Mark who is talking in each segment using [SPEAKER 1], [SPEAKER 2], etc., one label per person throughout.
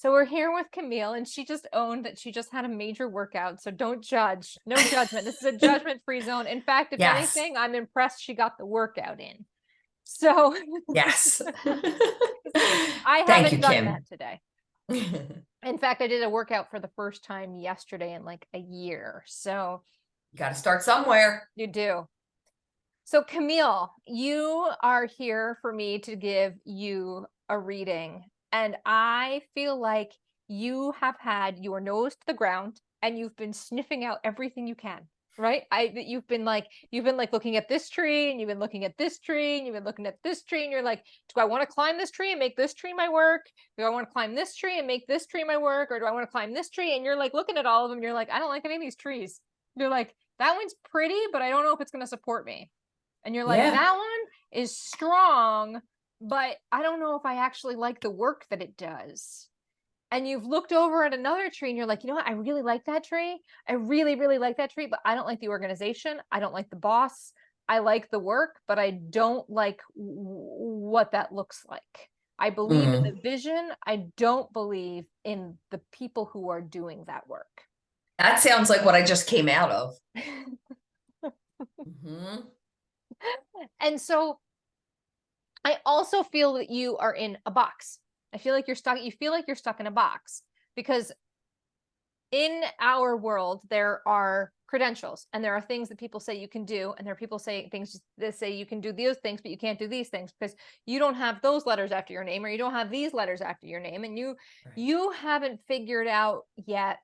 [SPEAKER 1] So we're here with Camille, and she just owned that she just had a major workout. So don't judge. No judgment. This is a judgment-free zone. In fact, if
[SPEAKER 2] Yes.
[SPEAKER 1] anything, I'm impressed she got the workout in. So
[SPEAKER 2] Yes.
[SPEAKER 1] I
[SPEAKER 2] Thank you,
[SPEAKER 1] haven't done that
[SPEAKER 2] Kim.
[SPEAKER 1] today. In fact, I did a workout for the first time yesterday in like a year. So
[SPEAKER 2] You got to start somewhere.
[SPEAKER 1] you do. So Camille, you are here for me to give you a reading. And I feel like you have had your nose to the ground and you've been sniffing out everything you can, right? You've been like looking at this tree and you've been looking at this tree and you've been looking at this tree and you're like, do I want to climb this tree and make this tree my work? Do I want to climb this tree and make this tree my work? Or do I want to climb this tree? And you're like looking at all of them, you're like, I don't like any of these trees. You're like, that one's pretty, but I don't know if it's going to support me. And you're like,
[SPEAKER 2] Yeah.
[SPEAKER 1] that one is strong, but I don't know if I actually like the work that it does. And you've looked over at another tree and you're like, you know what? I really like that tree. I really, really like that tree, but I don't like the organization. I don't like the boss. I like the work, but I don't like what that looks like. I believe in the
[SPEAKER 2] Mm.
[SPEAKER 1] vision. I don't believe in the people who are doing that work.
[SPEAKER 2] That sounds like what I just came out of. Hmm.
[SPEAKER 1] And so I also feel that you are in a box. I feel like you're stuck. You feel like you're stuck in a box because in our world, there are credentials and there are things that people say you can do. And there are people saying things that say you can do those things, but you can't do these things because you don't have those letters after your name or you don't have these letters after your name. And
[SPEAKER 2] Right.
[SPEAKER 1] you haven't figured out yet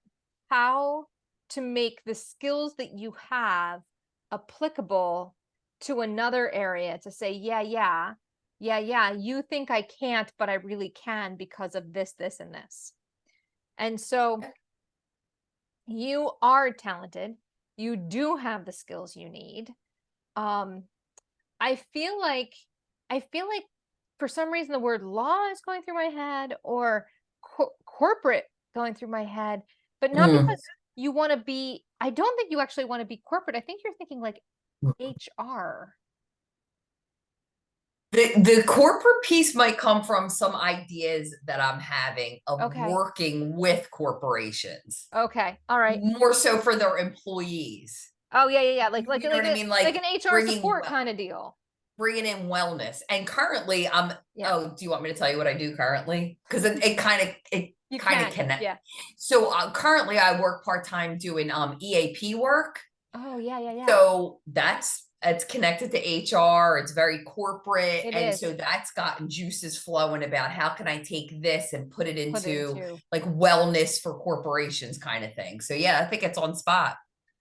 [SPEAKER 1] how to make the skills that you have applicable to another area to say, yeah, you think I can't, but I really can because of this, this, and this. And so you are talented. You do have the skills you need. Um, I feel like I feel like for some reason the word law is going through my head or corporate going through my head, but not
[SPEAKER 2] Mm.
[SPEAKER 1] because you want to be, I don't think you actually want to be corporate. I think you're thinking like HR.
[SPEAKER 2] The corporate piece might come from some ideas that I'm having of
[SPEAKER 1] Okay.
[SPEAKER 2] working with corporations,
[SPEAKER 1] Okay. All right.
[SPEAKER 2] more so for their employees.
[SPEAKER 1] Oh yeah. Like like
[SPEAKER 2] You know
[SPEAKER 1] like
[SPEAKER 2] what I
[SPEAKER 1] a
[SPEAKER 2] mean?
[SPEAKER 1] like
[SPEAKER 2] Like
[SPEAKER 1] an HR
[SPEAKER 2] bringing
[SPEAKER 1] support kind of deal.
[SPEAKER 2] bringing in wellness. And currently, I'm.
[SPEAKER 1] Yeah.
[SPEAKER 2] Oh, do you want me to tell you what I do currently? Because it
[SPEAKER 1] You
[SPEAKER 2] kind of
[SPEAKER 1] can.
[SPEAKER 2] connect.
[SPEAKER 1] Yeah.
[SPEAKER 2] So currently, I work part time doing EAP work.
[SPEAKER 1] Oh yeah.
[SPEAKER 2] So it's connected to HR. It's very corporate,
[SPEAKER 1] It
[SPEAKER 2] and
[SPEAKER 1] is.
[SPEAKER 2] so that's gotten juices flowing about how can I take this and put it
[SPEAKER 1] Put
[SPEAKER 2] into
[SPEAKER 1] into.
[SPEAKER 2] like wellness for corporations kind of thing. So yeah, I think it's on spot.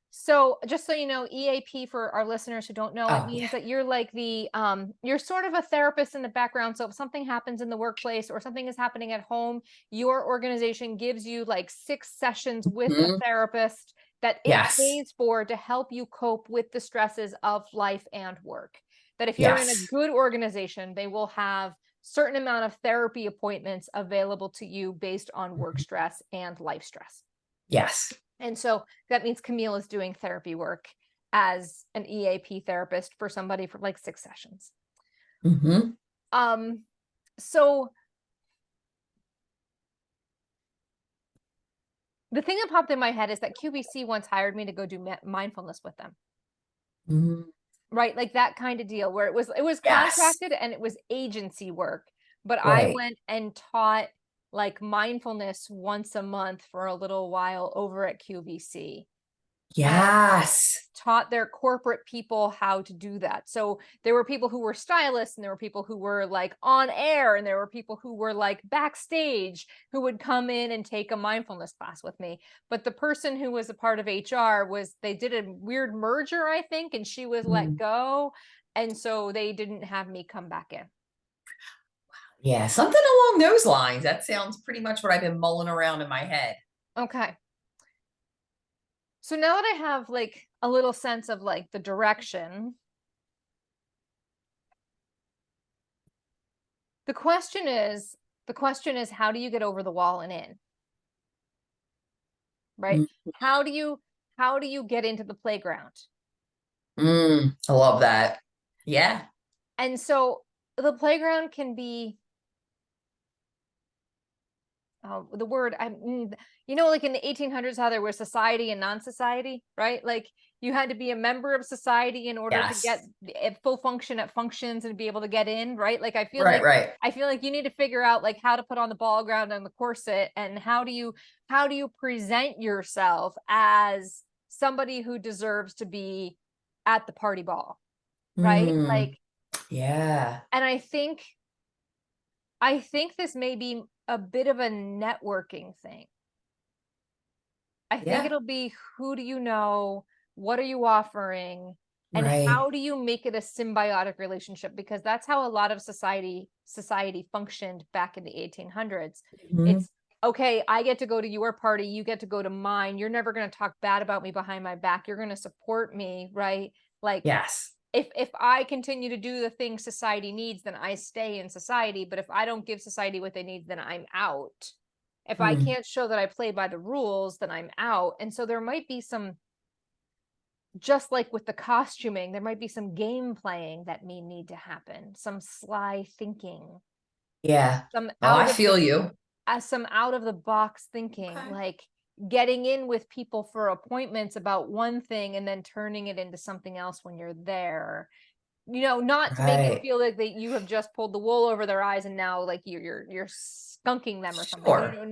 [SPEAKER 1] So just so you know, EAP for our listeners who don't know, it
[SPEAKER 2] Oh yeah.
[SPEAKER 1] means that you're like you're sort of a therapist in the background. So if something happens in the workplace or something is happening at home, your organization gives you like 6 sessions with a
[SPEAKER 2] Mhm.
[SPEAKER 1] therapist that it
[SPEAKER 2] Yes.
[SPEAKER 1] pays for to help you cope with the stresses of life and work. That if you're in a
[SPEAKER 2] Yes.
[SPEAKER 1] good organization, they will have certain amount of therapy appointments available to you based on work
[SPEAKER 2] Mhm.
[SPEAKER 1] stress and life stress.
[SPEAKER 2] Yes.
[SPEAKER 1] And so that means Camille is doing therapy work as an EAP therapist for somebody for like 6 sessions.
[SPEAKER 2] Hmm.
[SPEAKER 1] Um, so the thing that popped in my head is that QVC once hired me to go do mindfulness with them.
[SPEAKER 2] Hmm.
[SPEAKER 1] Right? Like that kind of deal where it was
[SPEAKER 2] Yes.
[SPEAKER 1] contracted and it was agency work, but I
[SPEAKER 2] Right.
[SPEAKER 1] went and taught like mindfulness once a month for a little while over at QVC. And
[SPEAKER 2] Yes.
[SPEAKER 1] taught their corporate people how to do that. So there were people who were stylists and there were people who were like on air and there were people who were like backstage who would come in and take a mindfulness class with me. But the person who was a part of HR was they did a weird merger, I think, and she was let
[SPEAKER 2] Mm.
[SPEAKER 1] go. And so they didn't have me come back in.
[SPEAKER 2] Yeah, something along those lines. That sounds pretty much what I've been mulling around in my head.
[SPEAKER 1] Okay. So now that I have like a little sense of like the direction, the question is how do you get over the wall and in? Right?
[SPEAKER 2] Mm.
[SPEAKER 1] How do you get into the playground?
[SPEAKER 2] I love that. Yeah.
[SPEAKER 1] And so the playground can be the word like in the 1800s, how there was society and non-society, right? Like you had to be a member of society in order to get
[SPEAKER 2] Yes.
[SPEAKER 1] at full function at functions and be able to get in, right? Like
[SPEAKER 2] Right, right.
[SPEAKER 1] I feel like you need to figure out like how to put on the ball ground and the corset, and how do you present yourself as somebody who deserves to be at the party ball, right?
[SPEAKER 2] Mm,
[SPEAKER 1] Like,
[SPEAKER 2] yeah.
[SPEAKER 1] and I think this may be a bit of a networking thing. I think
[SPEAKER 2] Yeah.
[SPEAKER 1] it'll be, who do you know? What are you offering? And
[SPEAKER 2] Right.
[SPEAKER 1] how do you make it a symbiotic relationship? Because that's how a lot of society functioned back in the 1800s.
[SPEAKER 2] Mhm.
[SPEAKER 1] It's okay, I get to go to your party, you get to go to mine. You're never going to talk bad about me behind my back. You're going to support me, right? Like
[SPEAKER 2] Yes.
[SPEAKER 1] if I continue to do the things society needs, then I stay in society. But if I don't give society what they need, then I'm out. If I
[SPEAKER 2] Mm,
[SPEAKER 1] can't show that I play by the rules, then I'm out. And so there might be some, just like with the costuming, there might be some game playing that may need to happen, some sly thinking,
[SPEAKER 2] yeah.
[SPEAKER 1] some
[SPEAKER 2] Oh, I feel you.
[SPEAKER 1] some out of the box thinking,
[SPEAKER 2] Okay.
[SPEAKER 1] like getting in with people for appointments about one thing and then turning it into something else when you're there, not to make it
[SPEAKER 2] Right.
[SPEAKER 1] feel like that you have just pulled the wool over their eyes and now like you're skunking them or something.
[SPEAKER 2] Sure.
[SPEAKER 1] You're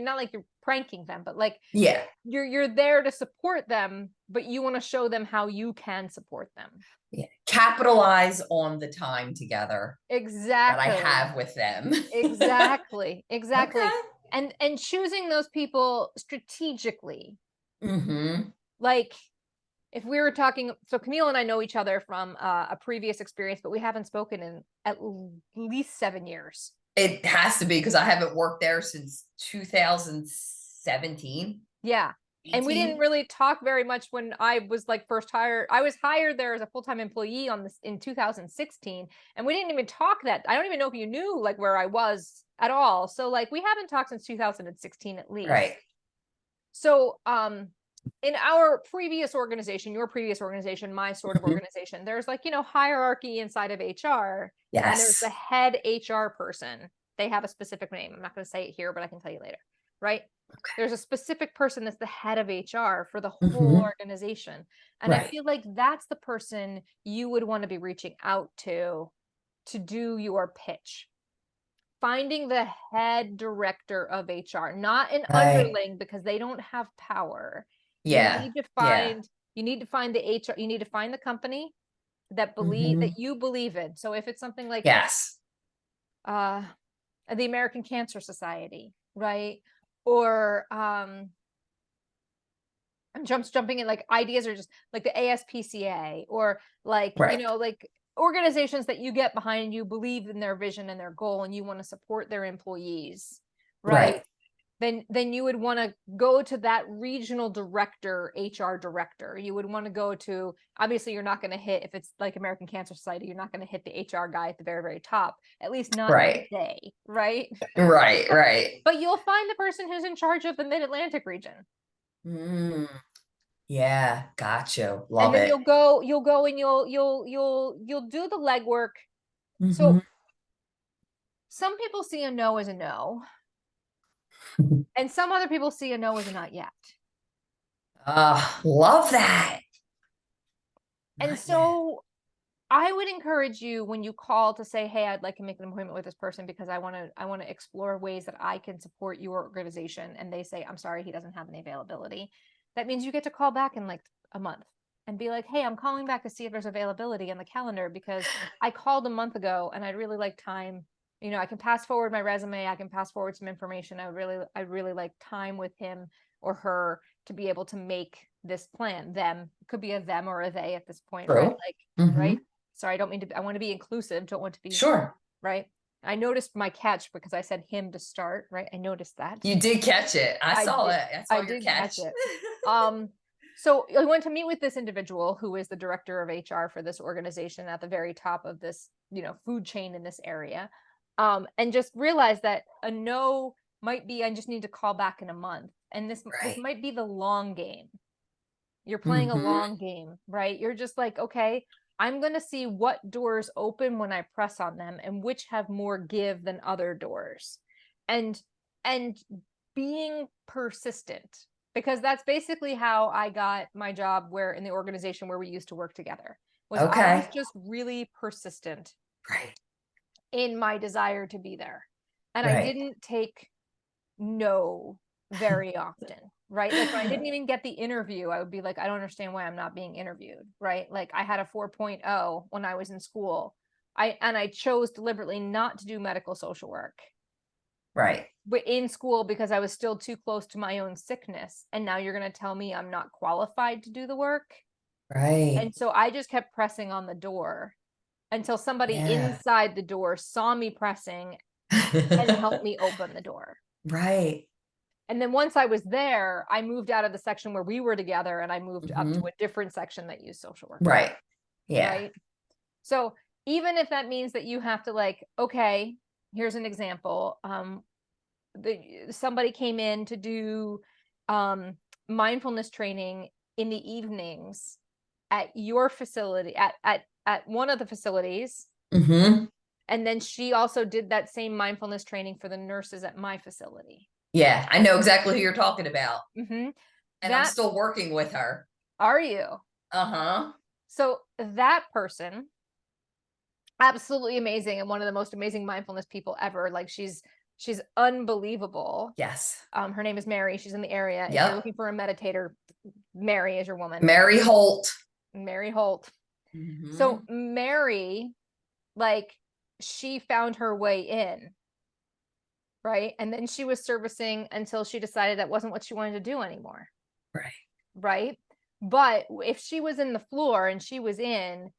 [SPEAKER 1] not like you're pranking them, but like
[SPEAKER 2] Yeah.
[SPEAKER 1] you're there to support them, but you want to show them how you can support them.
[SPEAKER 2] Yeah. Capitalize on the time together that I
[SPEAKER 1] Exactly.
[SPEAKER 2] have with them.
[SPEAKER 1] Exactly.
[SPEAKER 2] Okay.
[SPEAKER 1] And choosing those people strategically.
[SPEAKER 2] Mm-hmm.
[SPEAKER 1] Like if we were talking, so Camille and I know each other from a previous experience, but we haven't spoken in at least 7 years.
[SPEAKER 2] It has to be because I haven't worked there since 2017,
[SPEAKER 1] Yeah. And we didn't
[SPEAKER 2] 18.
[SPEAKER 1] really talk very much when I was like first hired. I was hired there as a full-time employee on this in 2016, and we didn't even talk that. I don't even know if you knew like where I was at all. So like we haven't talked since 2016 at least.
[SPEAKER 2] Right.
[SPEAKER 1] So in our previous organization, your previous organization, my sort of
[SPEAKER 2] Mhm.
[SPEAKER 1] organization, there's like, hierarchy inside of HR, and there's the
[SPEAKER 2] Yes.
[SPEAKER 1] head HR person. They have a specific name. I'm not going to say it here, but I can tell you later, right? There's a specific person that's the head of HR for the whole
[SPEAKER 2] Hmm.
[SPEAKER 1] organization. And I
[SPEAKER 2] Right.
[SPEAKER 1] feel like that's the person you would want to be reaching out to do your pitch. Finding the head director of HR, not an
[SPEAKER 2] Right.
[SPEAKER 1] underling, because they don't have power. You
[SPEAKER 2] Yeah.
[SPEAKER 1] need to
[SPEAKER 2] Yeah.
[SPEAKER 1] find you need to find the HR, you need to find the company that
[SPEAKER 2] Hmm.
[SPEAKER 1] you believe in. So if it's something like
[SPEAKER 2] Yes.
[SPEAKER 1] uh the American Cancer Society, right? Or I'm jumping in, like ideas are just like the ASPCA, or like,
[SPEAKER 2] Right.
[SPEAKER 1] like organizations that you get behind and you believe in their vision and their goal and you want to support their employees, right?
[SPEAKER 2] Right.
[SPEAKER 1] Then you would want to go to that regional director, HR director. You would want to go to, obviously you're not going to hit, if it's like American Cancer Society, you're not going to hit the HR guy at the very, very top, at least not
[SPEAKER 2] Right.
[SPEAKER 1] today, right?
[SPEAKER 2] Right.
[SPEAKER 1] But
[SPEAKER 2] Right.
[SPEAKER 1] you'll find the person who's in charge of the Mid-Atlantic region.
[SPEAKER 2] Mm, yeah. Gotcha.
[SPEAKER 1] And
[SPEAKER 2] Love
[SPEAKER 1] then
[SPEAKER 2] it.
[SPEAKER 1] you'll go and you'll do the legwork.
[SPEAKER 2] Hmm.
[SPEAKER 1] So some people see a no as a no, and some other people see a no as a not yet.
[SPEAKER 2] Love that.
[SPEAKER 1] And
[SPEAKER 2] Not yet.
[SPEAKER 1] so I would encourage you when you call to say, "Hey, I'd like to make an appointment with this person because I want to explore ways that I can support your organization." And they say, "I'm sorry, he doesn't have any availability." That means you get to call back in like a month and be like, "Hey, I'm calling back to see if there's availability on the calendar because I called a month ago and I'd really like time. I can pass forward my resume, I can pass forward some information. I'd really like time with him or her to be able to make this plan." Them, it could be a them or a they at this point, right?
[SPEAKER 2] True.
[SPEAKER 1] Like,
[SPEAKER 2] Hmm.
[SPEAKER 1] right? Sorry, I don't mean to, I want to be inclusive, don't want to be,
[SPEAKER 2] Sure.
[SPEAKER 1] right? I noticed my catch because I said him to start, right? I noticed that.
[SPEAKER 2] You did catch it. I
[SPEAKER 1] I
[SPEAKER 2] saw
[SPEAKER 1] did.
[SPEAKER 2] it. I saw
[SPEAKER 1] I
[SPEAKER 2] your
[SPEAKER 1] did catch
[SPEAKER 2] catch.
[SPEAKER 1] it. Um, so I went to meet with this individual who is the director of HR for this organization at the very top of this, food chain in this area. And just realized that a no might be, I just need to call back in a month. And this
[SPEAKER 2] Right.
[SPEAKER 1] might be the long game. You're playing a
[SPEAKER 2] Hmm.
[SPEAKER 1] long game, right? You're just like, okay, I'm going to see what doors open when I press on them and which have more give than other doors. And and being persistent, because that's basically how I got my job where in the organization where we used to work together, was I was
[SPEAKER 2] Okay.
[SPEAKER 1] just really persistent
[SPEAKER 2] Right.
[SPEAKER 1] in my desire to be there. And I
[SPEAKER 2] Right.
[SPEAKER 1] didn't take no very often, right? Like when I didn't even get the interview, I would be like, I don't understand why I'm not being interviewed, right? Like I had a 4.0 when I was in school. I chose deliberately not to do medical social work
[SPEAKER 2] Right.
[SPEAKER 1] but in school because I was still too close to my own sickness. And now you're going to tell me I'm not qualified to do the work.
[SPEAKER 2] Right.
[SPEAKER 1] And so I just kept pressing on the door until somebody
[SPEAKER 2] Yeah.
[SPEAKER 1] inside the door saw me pressing and helped me open the door.
[SPEAKER 2] Right.
[SPEAKER 1] And then once I was there, I moved out of the section where we were together and I moved up to
[SPEAKER 2] Hmm.
[SPEAKER 1] a different section that used social workers.
[SPEAKER 2] Right. Yeah.
[SPEAKER 1] Right. So even if that means that you have to like, okay, here's an example. Somebody came in to do mindfulness training in the evenings at your facility at one of the facilities,
[SPEAKER 2] Hmm.
[SPEAKER 1] and then she also did that same mindfulness training for the nurses at my facility.
[SPEAKER 2] Yeah. I know exactly who you're talking about.
[SPEAKER 1] Mm-hmm.
[SPEAKER 2] And I'm
[SPEAKER 1] That
[SPEAKER 2] still working with her.
[SPEAKER 1] are you.
[SPEAKER 2] Uh-huh.
[SPEAKER 1] So that person, absolutely amazing and one of the most amazing mindfulness people ever. Like she's unbelievable.
[SPEAKER 2] Yes.
[SPEAKER 1] Her name is Mary. She's in the area. If you're
[SPEAKER 2] Yep.
[SPEAKER 1] looking for a meditator, Mary is your woman.
[SPEAKER 2] Mary Holt.
[SPEAKER 1] Mary Holt. So
[SPEAKER 2] Hmm.
[SPEAKER 1] Mary, like, she found her way in, right? And then she was servicing until she decided that wasn't what she wanted to do anymore,
[SPEAKER 2] Right.
[SPEAKER 1] right? But if she was in the floor and she was in,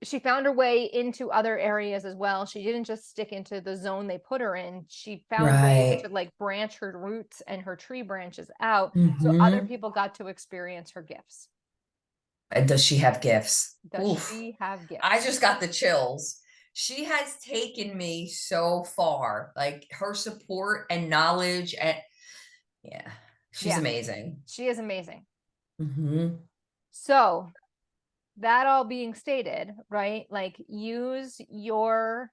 [SPEAKER 1] she found her way into other areas as well. She didn't just stick into the zone they put her in. She found ways
[SPEAKER 2] Right.
[SPEAKER 1] to like branch her roots and her tree branches out so other
[SPEAKER 2] Hmm.
[SPEAKER 1] people got to experience her gifts.
[SPEAKER 2] And does she have gifts?
[SPEAKER 1] Does
[SPEAKER 2] Oof.
[SPEAKER 1] she have
[SPEAKER 2] I
[SPEAKER 1] gifts?
[SPEAKER 2] just got the chills. She has taken me so far. Like her support and knowledge and yeah, she's
[SPEAKER 1] Yeah,
[SPEAKER 2] amazing.
[SPEAKER 1] she is amazing.
[SPEAKER 2] Hmm.
[SPEAKER 1] So, that all being stated, right? Like use your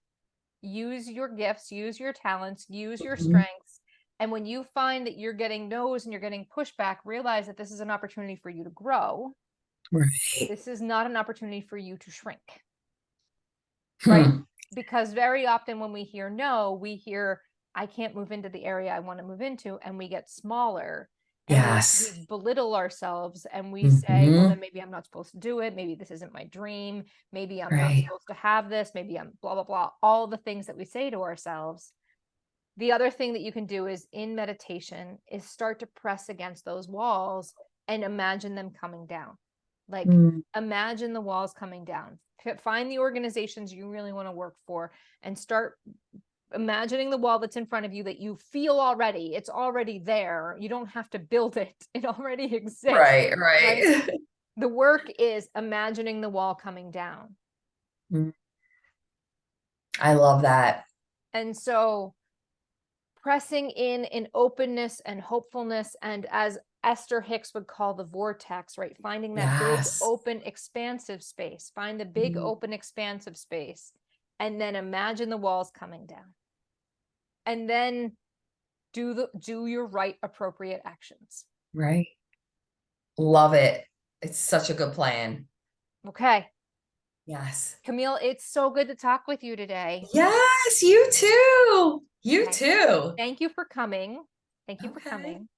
[SPEAKER 1] gifts, use your talents, use your
[SPEAKER 2] Hmm.
[SPEAKER 1] strengths. And when you find that you're getting no's and you're getting pushback, realize that this is an opportunity for you to grow.
[SPEAKER 2] Right.
[SPEAKER 1] This is not an opportunity for you to shrink, right?
[SPEAKER 2] Hmm.
[SPEAKER 1] Because very often when we hear no, we hear, I can't move into the area I want to move into, and we get smaller and we
[SPEAKER 2] Yes.
[SPEAKER 1] belittle ourselves and we say, well, then
[SPEAKER 2] Hmm.
[SPEAKER 1] maybe I'm not supposed to do it. Maybe this isn't my dream. Maybe I'm not
[SPEAKER 2] Right.
[SPEAKER 1] supposed to have this. Maybe I'm blah, blah, blah. All the things that we say to ourselves. The other thing that you can do is in meditation is start to press against those walls and imagine them coming down. Like
[SPEAKER 2] Mm.
[SPEAKER 1] imagine the walls coming down. Find the organizations you really want to work for and start imagining the wall that's in front of you that you feel already. It's already there. You don't have to build it. It already exists,
[SPEAKER 2] Right.
[SPEAKER 1] right?
[SPEAKER 2] Right.
[SPEAKER 1] The work is imagining the wall coming down.
[SPEAKER 2] Mm. I love that.
[SPEAKER 1] And so pressing in openness and hopefulness, and as Esther Hicks would call the vortex, right? Finding that big,
[SPEAKER 2] Yes.
[SPEAKER 1] open, expansive space. Find the big,
[SPEAKER 2] Mhm.
[SPEAKER 1] open, expansive space. And then imagine the walls coming down. And then do your right appropriate actions.
[SPEAKER 2] Right. Love it. It's such a good plan.
[SPEAKER 1] Okay.
[SPEAKER 2] Yes.
[SPEAKER 1] Camille, it's so good to talk with you today.
[SPEAKER 2] Yes, you too. You
[SPEAKER 1] Okay.
[SPEAKER 2] too.
[SPEAKER 1] Thank you for coming. Thank you for
[SPEAKER 2] Okay.
[SPEAKER 1] coming.